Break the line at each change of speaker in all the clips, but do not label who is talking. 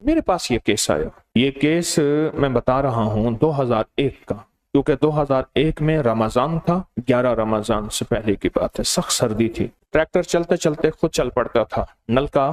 मेरे पास ये केस आया। ये केस मैं बता रहा हूँ 2001 का, क्योंकि 2001 में रमजान था, 11 रमजान से पहले की बात है। सख्त सर्दी थी, ट्रैक्टर चलते चलते खुद चल पड़ता था, नलका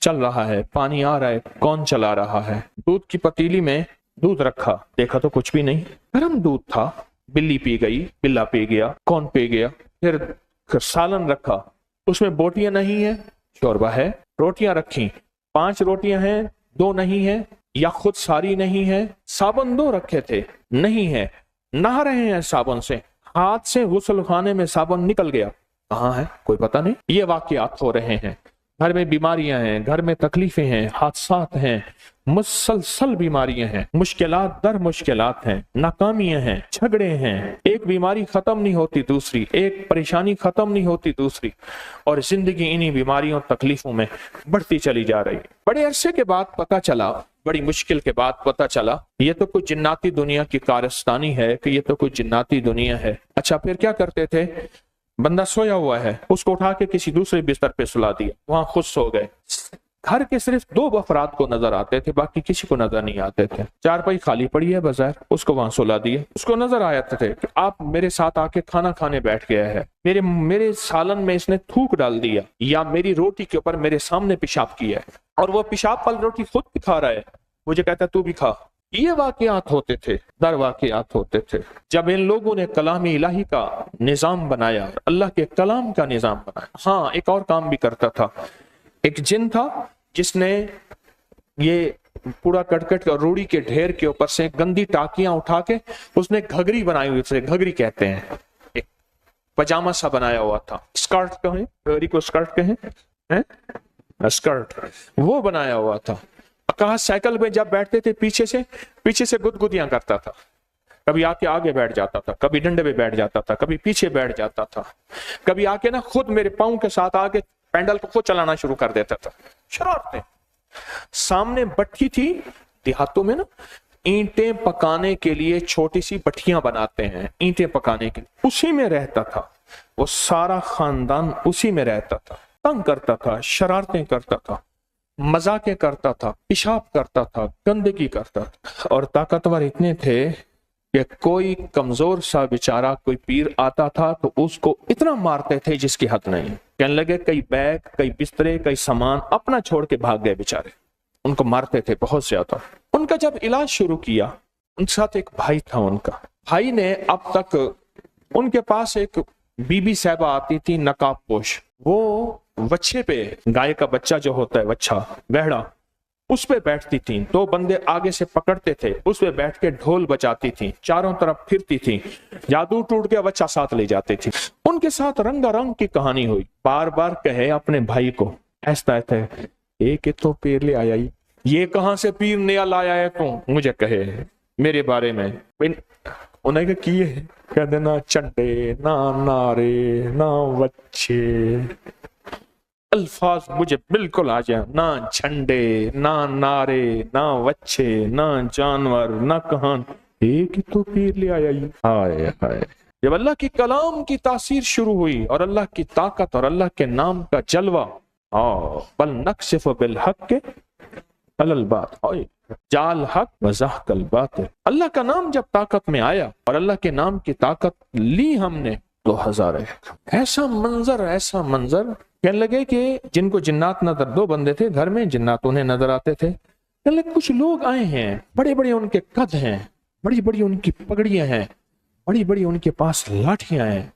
चल रहा है, पानी आ रहा है, कौन चला रहा है। दूध की पतीली में दूध रखा, देखा तो कुछ भी नहीं, गर्म दूध था। बिल्ली पी गई, बिल्ला पी गया, कौन पी गया। फिर सालन रखा, उसमें बोटियां नहीं है, शोरबा है। रोटियां रखी, 5 रोटियां हैं, 2 नहीं है, या खुद सारी नहीं है। साबुन 2 रखे थे, नहीं है। नहा रहे हैं साबुन से, हाथ से गुस्ल खाने में साबुन निकल गया, कहाँ है कोई पता नहीं। ये वाकयात हो रहे हैं। घर में बीमारियां हैं, घर में तकलीफें हैं, हादसात हैं, मुसलसल बीमारियां हैं, मुश्किलात दर मुश्किलात हैं, नाकामियां हैं, झगड़े हैं। एक बीमारी खत्म नहीं होती दूसरी, एक परेशानी खत्म नहीं होती दूसरी, और जिंदगी इन्हीं बीमारियों तकलीफों में बढ़ती चली जा रही है। बड़े अरसे के बाद पता चला, बड़ी मुश्किल के बाद पता चला, ये तो कुछ जिन्नाती दुनिया की कारस्तानी है, कि ये तो कुछ जिन्नाती दुनिया है। अच्छा, फिर क्या करते थे, बंदा सोया हुआ है, उसको उठा के किसी दूसरे बिस्तर पे सुला दिया, वहां खुद सो गए। घर के सिर्फ 2 अफराद को नजर आते थे, बाकी किसी को नजर नहीं आते थे। चारपाई खाली पड़ी है बाजार, उसको वहां सुला दिया। उसको नजर आया थे कि आप मेरे साथ आके खाना खाने बैठ गया है, मेरे सालन में इसने थूक डाल दिया, या मेरी रोटी के ऊपर मेरे सामने पेशाब किया है, और वो पेशाब वाली रोटी खुद भी खा रहा है, मुझे कहता है तू भी खा। ये वाकयात होते थे, दर वाकयात होते थे। जब इन लोगों ने कलाम इलाही का निजाम बनाया, अल्लाह के कलाम का निजाम बनाया। हाँ, एक और काम भी करता था। एक जिन था जिसने ये कूड़ा करकट और रूढ़ी के ढेर के ऊपर से गंदी टाकियां उठा के उसने घघरी बनाई हुई, उसे घघरी कहते हैं, एक पजामा सा बनाया हुआ था। स्कर्ट कहें, घघरी को स्कर्ट कहें, स्कर्ट, वो बनाया हुआ था। कहा साइकिल में जब बैठते थे पीछे से गुदगुदियां करता था, कभी आके आगे बैठ जाता था, कभी डंडे पे बैठ जाता था, कभी पीछे बैठ जाता था, कभी आके ना खुद मेरे पाँव के साथ आके पैंडल को खुद चलाना शुरू कर देता था। शरारतें। सामने भट्ठी थी, देहातों में ना ईंटें पकाने के लिए छोटी सी भट्टियां बनाते हैं, ईंटें पकाने के लिए, उसी में रहता था वो। सारा खानदान उसी में रहता था। तंग करता था, शरारतें करता था, मजाकें करता था, पेशाब करता था, गंदगी करता था। और ताकतवर इतने थे कि कोई कमजोर सा बेचारा कोई पीर आता था तो उसको इतना मारते थे जिसकी हद नहीं। कहने लगे कई बैग, कई बिस्तरे, कई सामान अपना छोड़ के भाग गए बेचारे, उनको मारते थे बहुत ज्यादा। उनका जब इलाज शुरू किया, उनके साथ एक भाई था, उनका भाई ने अब तक उनके पास एक बीबी साहबा आती थी नकाब पोश, वो वच्छे पे, गाय का बच्चा जो होता है वच्छा, बहड़ा, उस पे बैठती थी। 2 बंदे आगे से पकड़ते थे, उस पे बैठ के ढोल बजाती थी, चारों तरफ फिरती थी, जादू टूट गया, बच्चा साथ ले जाती थी। उनके साथ रंगारंग की कहानी हुई। बार बार कहे अपने भाई को, ऐसा है एक तो पीर ले आया, ये कहां से पीर नया लाया है तू, मुझे कहे मेरे बारे में। उन्हें किए कह देना चंडे ना नारे ना बच्चे, अल्फाज मुझे बिल्कुल आ जाए, ना झंडे ना नारे ना बच्चे ना जानवर ना कहान, एक तो पीर ले आया। हाय हाय। जब अल्लाह की कलाम की तासीर शुरू हुई और अल्लाह की ताकत और अल्लाह के नाम का जलवा, बल नक्शिफ बिल हक के अलल बात जाल हक वज़हकल बातिल। अल्लाह का नाम जब ताकत में आया और अल्लाह के नाम की ताकत ली हमने, तो हज़ार ऐसा मंजर। कहने लगे कि जिनको जिन्नात नजर, 2 बंदे थे घर में, जिन्नात उन्हें नजर आते थे। कहने लगे कुछ लोग आए हैं, बड़े बड़े उनके कद हैं, बड़ी बड़ी उनकी पगड़ियां हैं, बड़ी बड़ी उनके पास लाठियां हैं,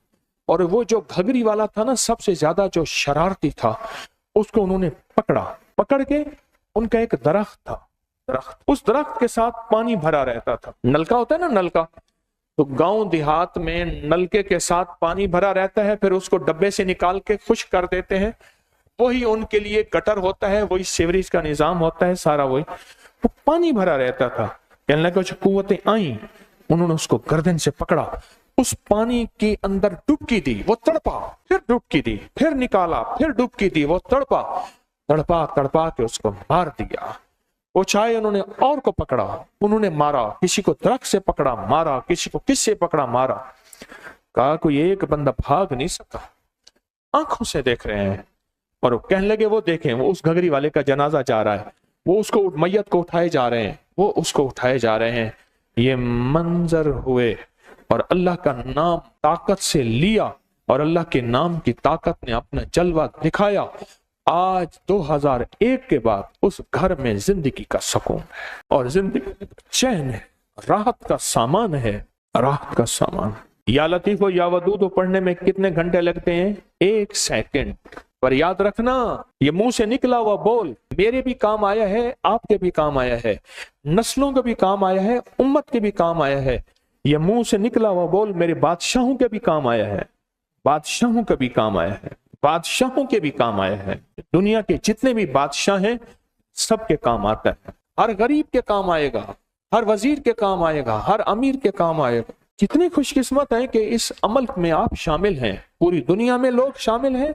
और वो जो घघरी वाला था ना, सबसे ज्यादा जो शरारती था, उसको उन्होंने पकड़ के, उनका एक दरख्त था, उस दरख्त के साथ पानी भरा रहता था। नलका होता है ना, नलका, तो गांव देहात में नलके के साथ पानी भरा रहता है, फिर उसको डब्बे से निकाल के खुश्क कर देते हैं, वही उनके लिए गटर होता है, वही सीवरेज का निजाम होता है, सारा वही। वो पानी भरा रहता था। कहने लगा जो कुव्वतें आई, उन्होंने उसको गर्दन से पकड़ा, उस पानी के अंदर डुबकी दी, वो तड़पा, फिर डुबकी दी, फिर निकाला, फिर डुबकी दी, वो तड़पा के उसको मार दिया। वो चाहे उन्होंने और को पकड़ा, उन्होंने मारा, किसी को दरख्त से पकड़ा मारा, किसी को किससे पकड़ा मारा। कहा कोई एक बंदा भाग नहीं सका, आंखों से देख रहे हैं। और वो कहने लगे वो देखें, वो उस घघरी वाले का जनाजा जा रहा है, वो उसको मैयत को उठाए जा रहे हैं, वो उसको उठाए जा रहे हैं। ये मंजर हुए और अल्लाह का नाम ताकत से लिया और अल्लाह के नाम की ताकत ने अपना जलवा दिखाया। आज 2001 के बाद उस घर में जिंदगी का सुकून है और जिंदगी चैन है, राहत का सामान है, राहत का सामान। या लतीफ या वदूद पढ़ने में कितने घंटे लगते हैं? 1 सेकंड। पर याद रखना, ये मुंह से निकला हुआ बोल मेरे भी काम आया है, आपके भी काम आया है, नस्लों के भी काम आया है, उम्मत के भी काम आया है। ये मुंह से निकला हुआ बोल मेरे बादशाहों के भी काम आया है, बादशाहों के भी काम आया है, बादशाहों के भी काम आया है। दुनिया के जितने भी बादशाह हैं सबके काम आता है। हर गरीब के काम आएगा, हर वजीर के काम आएगा, हर अमीर के काम आएगा। कितनी खुशकिस्मत है कि इस अमल में आप शामिल हैं। पूरी दुनिया में लोग शामिल हैं,